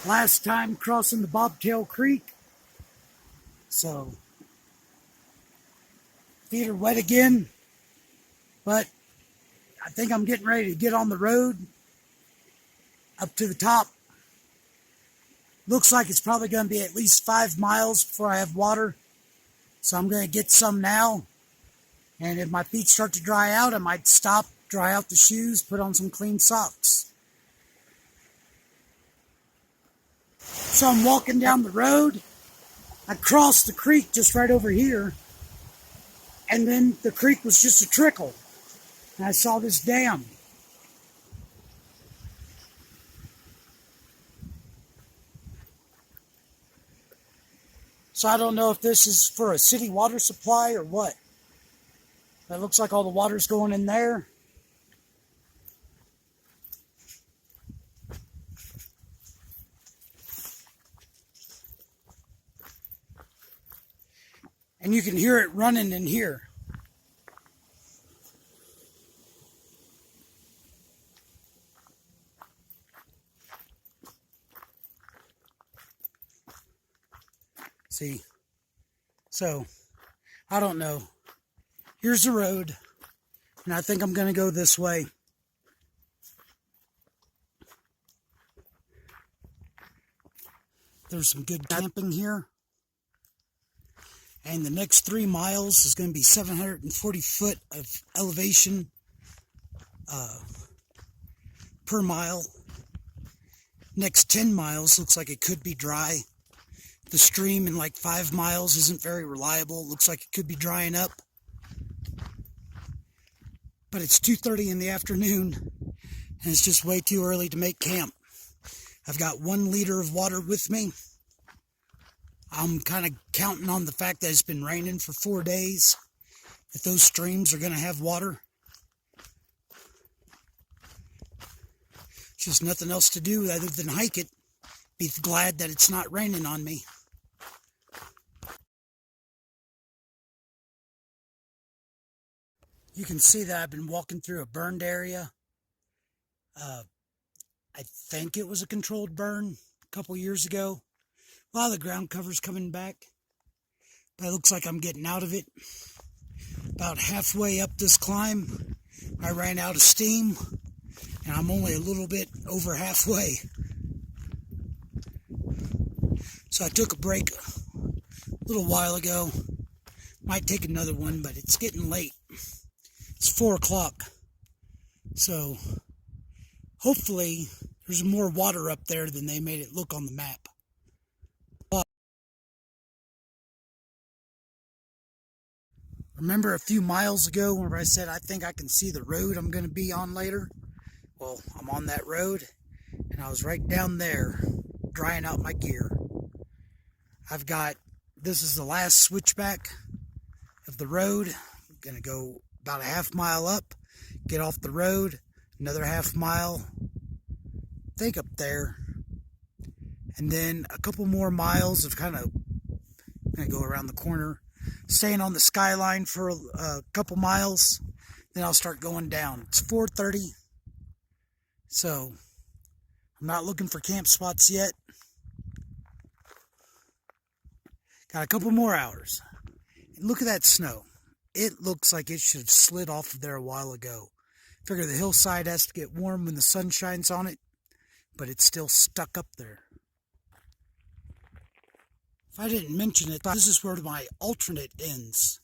Last time crossing the Bobtail Creek, so feet are wet again, but I think I'm getting ready to get on the road up to the top. Looks like it's probably going to be at least 5 miles before I have water, so I'm going to get some now, and if my feet start to dry out, I might stop, dry out the shoes, put on some clean socks. So I'm walking down the road. I crossed the creek just right over here, and then the creek was just a trickle, and I saw this dam. So I don't know if this is for a city water supply or what. It looks like all the water's going in there. And you can hear it running in here. See? So, I don't know. Here's the road, and I think I'm going to go this way. There's some good camping here. And the next 3 miles is going to be 740 foot of elevation per mile. Next 10 miles looks like it could be dry. The stream in like 5 miles isn't very reliable. Looks like it could be drying up. But it's 2:30 in the afternoon, and it's just way too early to make camp. I've got 1 liter of water with me. I'm kind of counting on the fact that it's been raining for 4 days, that those streams are going to have water. Just nothing else to do other than hike it. Be glad that it's not raining on me. You can see that I've been walking through a burned area. I think it was a controlled burn a couple years ago. A lot of the ground cover's coming back, but it looks like I'm getting out of it. About halfway up this climb, I ran out of steam, and I'm only a little bit over halfway. So I took a break a little while ago. Might take another one, but it's getting late. It's 4 o'clock. So hopefully there's more water up there than they made it look on the map. Remember a few miles ago where I said I think I can see the road I'm going to be on later? Well, I'm on that road, and I was right down there drying out my gear. This is the last switchback of the road. I'm going to go about a half mile up, get off the road, another half mile, I think up there, and then a couple more miles of kind of going to go around the corner, staying on the skyline for a couple miles, then I'll start going down. It's 4:30, so I'm not looking for camp spots yet. Got a couple more hours. And look at that snow. It looks like it should have slid off of there a while ago. Figure the hillside has to get warm when the sun shines on it, but it's still stuck up there. If I didn't mention it, this is where my alternate ends.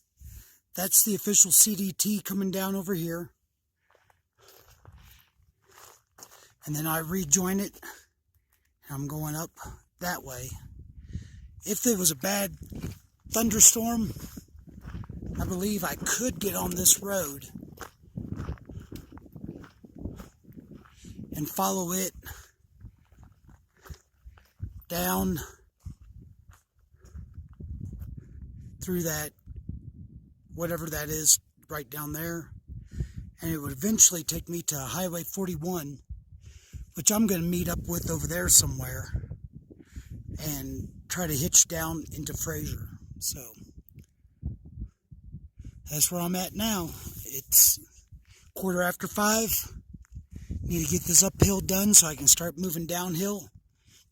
That's the official CDT coming down over here. And then I rejoin it, and I'm going up that way. If there was a bad thunderstorm, I believe I could get on this road and follow it down through that, whatever that is, right down there. And it would eventually take me to Highway 41, which I'm going to meet up with over there somewhere and try to hitch down into Fraser. So that's where I'm at now. It's 5:15. Need to get this uphill done so I can start moving downhill.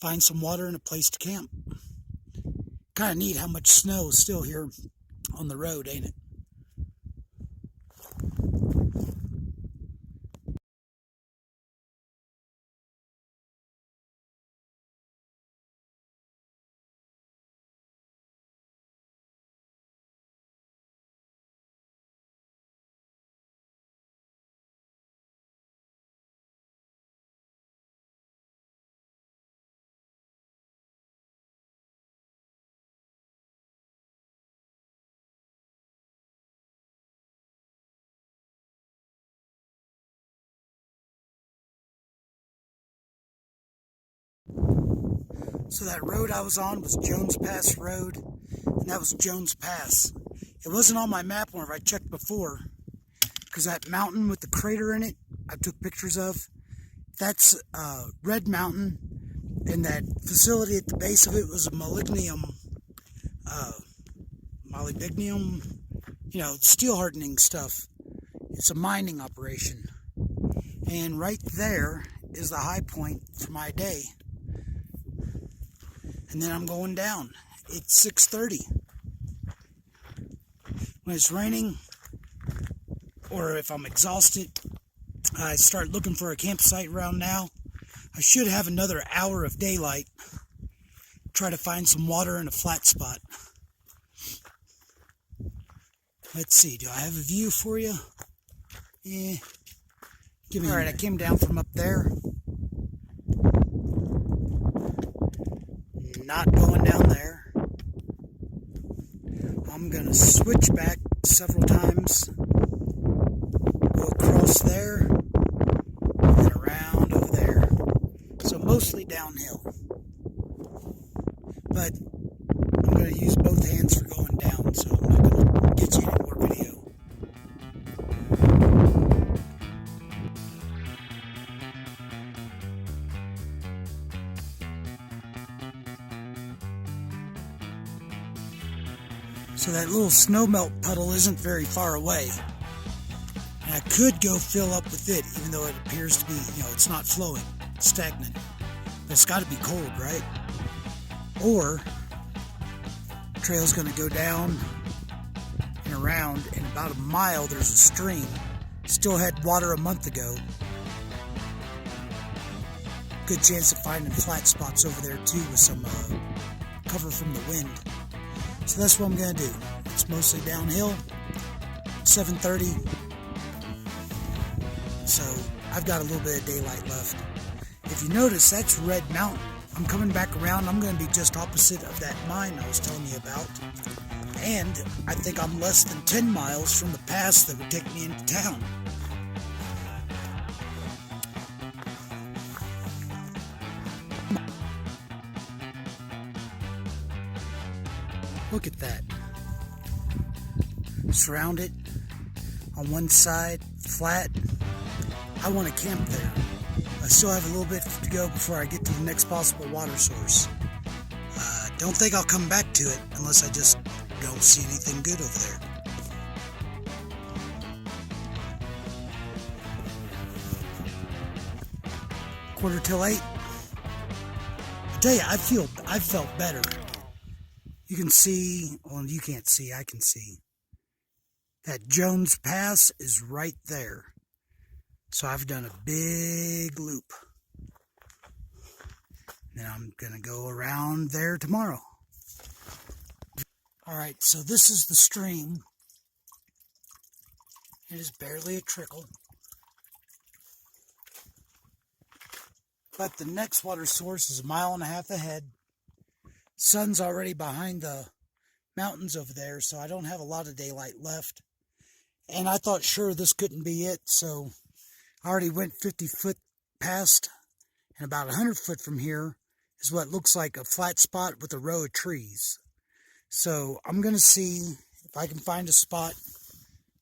find some water and a place to camp. Kind of neat how much snow is still here on the road, ain't it? So that road I was on was Jones Pass Road, and that was Jones Pass. It wasn't on my map whenever I checked before, because that mountain with the crater in it, I took pictures of, that's Red Mountain, and that facility at the base of it was a molybdenum, steel hardening stuff. It's a mining operation. And right there is the high point for my day. And then I'm going down. It's 6:30. When it's raining, or if I'm exhausted, I start looking for a campsite around now. I should have another hour of daylight. Try to find some water in a flat spot. Let's see, do I have a view for you? Yeah. Alright, I came down from up there. Not going down there. I'm going to switch back several times. Go across there. And around over there. So mostly downhill. But I'm going to use both hands for going down, so I'm not going to get you any more video. So that little snowmelt puddle isn't very far away. And I could go fill up with it, even though it appears to be, it's not flowing, it's stagnant. But it's got to be cold, right? Or, the trail's going to go down and around, and about a mile there's a stream. Still had water a month ago. Good chance of finding flat spots over there too with some cover from the wind. So that's what I'm going to do. It's mostly downhill, 7:30. So I've got a little bit of daylight left. If you notice, that's Red Mountain. I'm coming back around. I'm going to be just opposite of that mine I was telling you about. And I think I'm less than 10 miles from the pass that would take me into town. Look at that. Surrounded on one side, flat. I want to camp there. I still have a little bit to go before I get to the next possible water source. Don't think I'll come back to it unless I just don't see anything good over there. Quarter till 8. I tell you, I felt better. You can see, well, you can't see, I can see. That Jones Pass is right there. So I've done a big loop. Then I'm going to go around there tomorrow. Alright, so this is the stream. It is barely a trickle. But the next water source is 1.5 miles ahead. Sun's already behind the mountains over there, so I don't have a lot of daylight left. And I thought sure this couldn't be it, so I already went 50 foot past, and about 100 foot from here is what looks like a flat spot with a row of trees. So I'm going to see if I can find a spot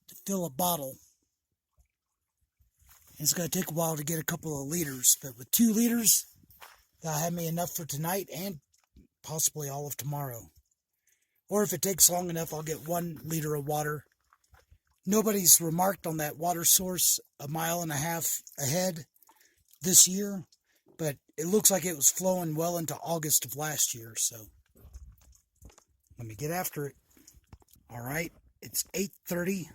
to fill a bottle. And it's going to take a while to get a couple of liters, but with 2 liters, that'll have me enough for tonight and possibly all of tomorrow. Or if it takes long enough, I'll get 1 liter of water. Nobody's remarked on that water source 1.5 miles ahead this year, but it looks like it was flowing well into August of last year, so let me get after it. All right, it's 8:30.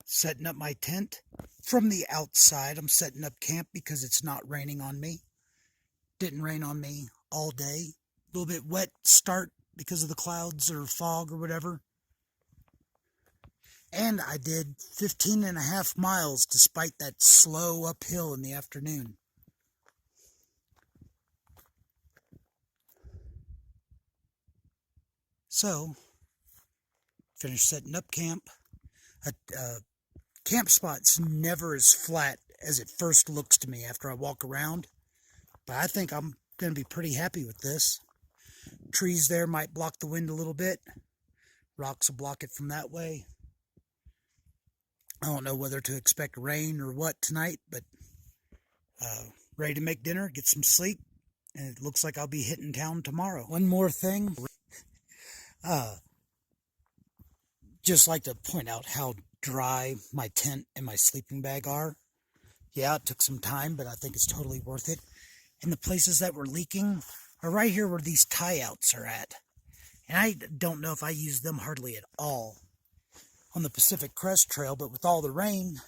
Setting up my tent from the outside. I'm setting up camp because it's not raining on me. Didn't rain on me all day. A little bit wet start because of the clouds or fog or whatever. And I did 15.5 miles despite that slow uphill in the afternoon. So, finished setting up camp. Camp spot's never as flat as it first looks to me after I walk around, but I think I'm going to be pretty happy with this. Trees there might block the wind a little bit. Rocks will block it from that way. I don't know whether to expect rain or what tonight, but ready to make dinner, get some sleep, and it looks like I'll be hitting town tomorrow. One more thing. Just like to point out how dry my tent and my sleeping bag are. Yeah, it took some time, but I think it's totally worth it. And the places that were leaking are right here where these tie-outs are at. And I don't know if I use them hardly at all on the Pacific Crest Trail, but with all the rain,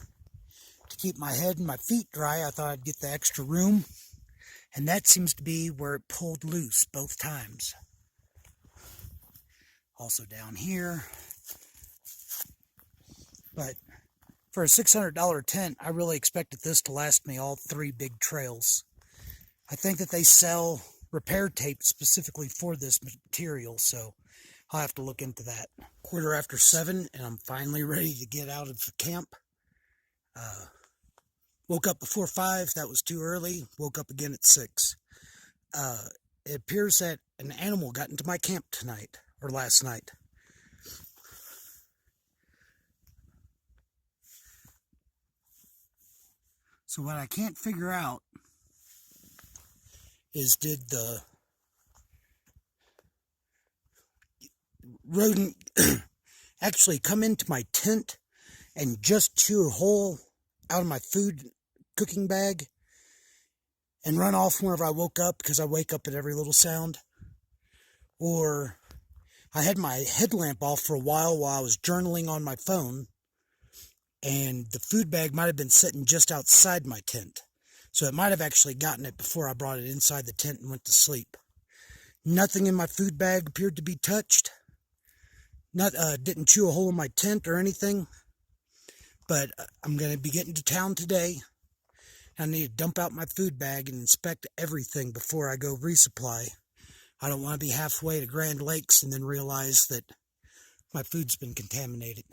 to keep my head and my feet dry, I thought I'd get the extra room. And that seems to be where it pulled loose both times. Also down here. But for a $600 tent, I really expected this to last me all 3 big trails. I think that they sell repair tape specifically for this material, so I'll have to look into that. 7:15, and I'm finally ready to get out of camp. Woke up before 5, that was too early. Woke up again at 6. It appears that an animal got into my camp tonight, or last night. So what I can't figure out is, did the rodent actually come into my tent and just chew a hole out of my food cooking bag and run off whenever I woke up, because I wake up at every little sound? Or I had my headlamp off for a while I was journaling on my phone, and the food bag might have been sitting just outside my tent. So it might have actually gotten it before I brought it inside the tent and went to sleep. Nothing in my food bag appeared to be touched. Didn't chew a hole in my tent or anything. But I'm going to be getting to town today. I need to dump out my food bag and inspect everything before I go resupply. I don't want to be halfway to Grand Lakes and then realize that my food's been contaminated.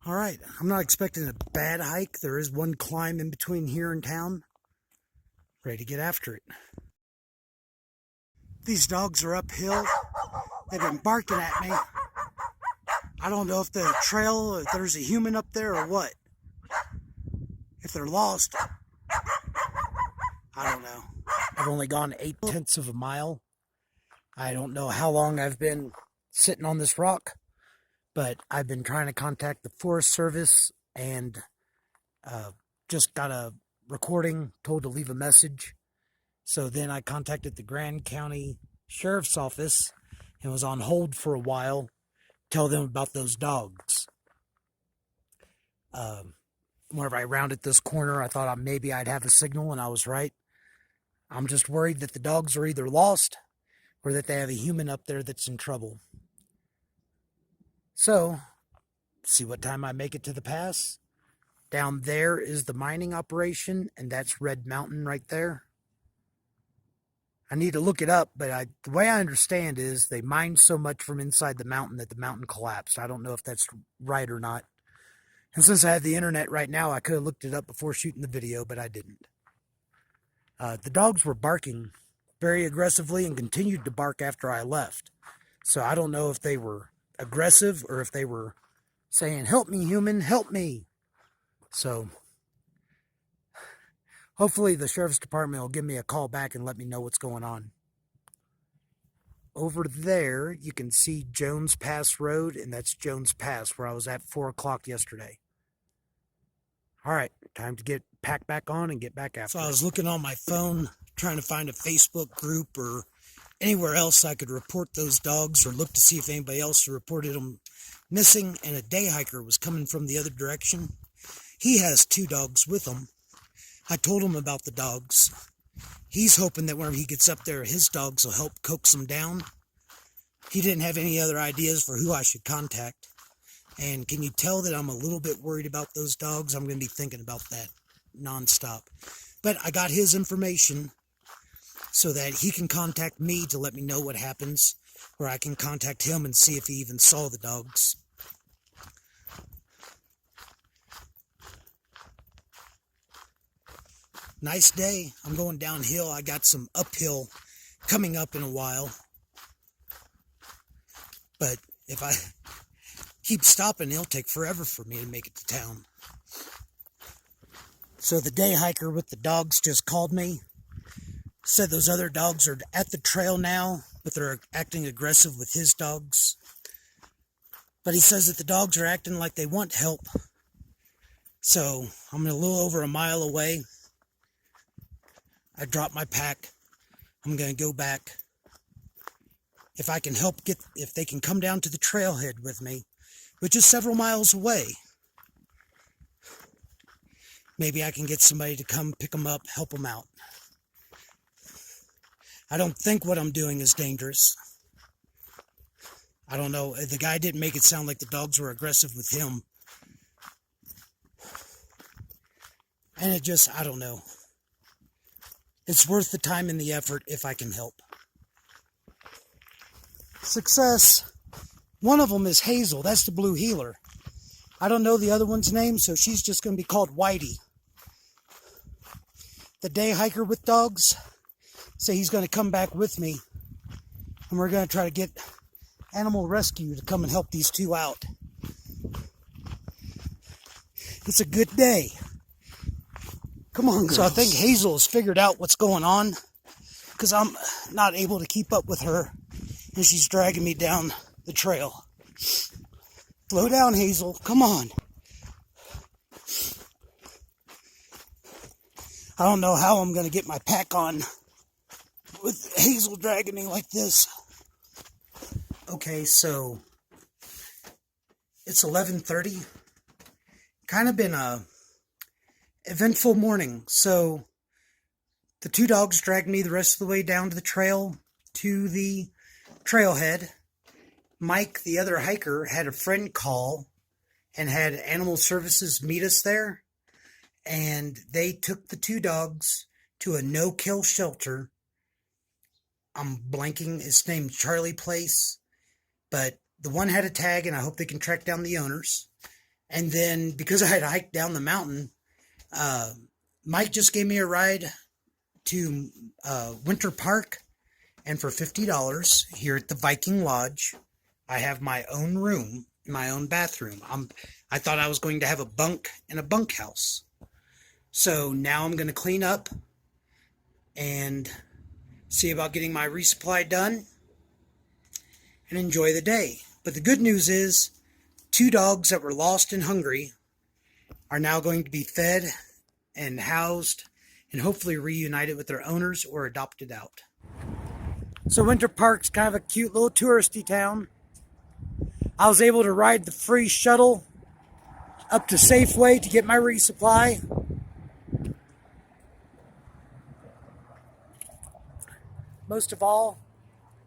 All right, I'm not expecting a bad hike. There is one climb in between here and town. Ready to get after it. These dogs are uphill. They've been barking at me. I don't know if the trail, if there's a human up there or what. If they're lost, I don't know. I've only gone 8/10 of a mile. I don't know how long I've been sitting on this rock, but I've been trying to contact the Forest Service and just got a recording told to leave a message. So then I contacted the Grand County Sheriff's Office and was on hold for a while, tell them about those dogs. Whenever I rounded this corner, I thought maybe I'd have a signal, and I was right. I'm just worried that the dogs are either lost or that they have a human up there that's in trouble. So, see what time I make it to the pass. Down there is the mining operation, and that's Red Mountain right there. I need to look it up, but the way I understand is they mined so much from inside the mountain that the mountain collapsed. I don't know if that's right or not. And since I have the internet right now, I could have looked it up before shooting the video, but I didn't. The dogs were barking very aggressively and continued to bark after I left. So I don't know if they were aggressive or if they were saying, "Help me, human, help me." So hopefully the sheriff's department will give me a call back and let me know what's going on. Over there, you can see Jones Pass Road, and that's Jones Pass, where I was at 4 o'clock yesterday. All right, time to get packed back on and get back after. So I was looking on my phone, trying to find a Facebook group or anywhere else I could report those dogs or look to see if anybody else reported them missing, and a day hiker was coming from the other direction. He has 2 dogs with him. I told him about the dogs. He's hoping that whenever he gets up there, his dogs will help coax them down. He didn't have any other ideas for who I should contact. And can you tell that I'm a little bit worried about those dogs? I'm going to be thinking about that nonstop. But I got his information so that he can contact me to let me know what happens, or I can contact him and see if he even saw the dogs. Nice day. I'm going downhill. I got some uphill coming up in a while. But if I keep stopping, it'll take forever for me to make it to town. So the day hiker with the dogs just called me. Said those other dogs are at the trail now, but they're acting aggressive with his dogs. But he says that the dogs are acting like they want help. So I'm a little over a mile away. I dropped my pack. I'm going to go back. If I can help if they can come down to the trailhead with me, which is several miles away, maybe I can get somebody to come pick them up, help them out. I don't think what I'm doing is dangerous. I don't know. The guy didn't make it sound like the dogs were aggressive with him. And it just, I don't know. It's worth the time and the effort if I can help. Success. One of them is Hazel. That's the blue heeler. I don't know the other one's name, so she's just going to be called Whitey. The day hiker with dogs, say he's going to come back with me, and we're going to try to get animal rescue to come and help these 2 out. It's a good day. Come on, girls. So I think Hazel has figured out what's going on, because I'm not able to keep up with her, and she's dragging me down the trail. Slow down, Hazel. Come on. I don't know how I'm going to get my pack on with Hazel dragging me like this. Okay, so it's 11:30. Kind of been a eventful morning. So the 2 dogs dragged me the rest of the way down to the trail to the trailhead. Mike, the other hiker, had a friend call and had Animal Services meet us there. And they took the 2 dogs to a no-kill shelter. I'm blanking. It's named Charlie Place. But the one had a tag, and I hope they can track down the owners. And then, because I had hiked down the mountain, Mike just gave me a ride to Winter Park. And for $50 here at the Viking Lodge, I have my own room, my own bathroom. I thought I was going to have a bunk in a bunkhouse. So now I'm going to clean up and see about getting my resupply done and enjoy the day. But the good news is 2 dogs that were lost and hungry are now going to be fed and housed and hopefully reunited with their owners or adopted out. So Winter Park's kind of a cute little touristy town. I was able to ride the free shuttle up to Safeway to get my resupply. Most of all,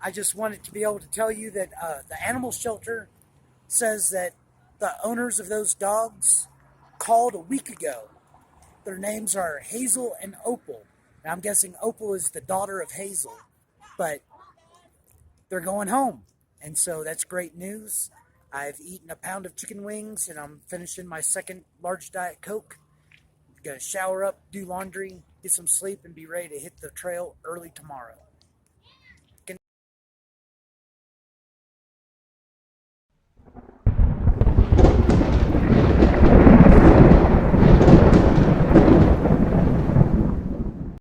I just wanted to be able to tell you that the animal shelter says that the owners of those dogs called a week ago. Their names are Hazel and Opal. And I'm guessing Opal is the daughter of Hazel. But they're going home. And so that's great news. I've eaten a pound of chicken wings, and I'm finishing my second large Diet Coke. Gonna shower up, do laundry, get some sleep, and be ready to hit the trail early tomorrow.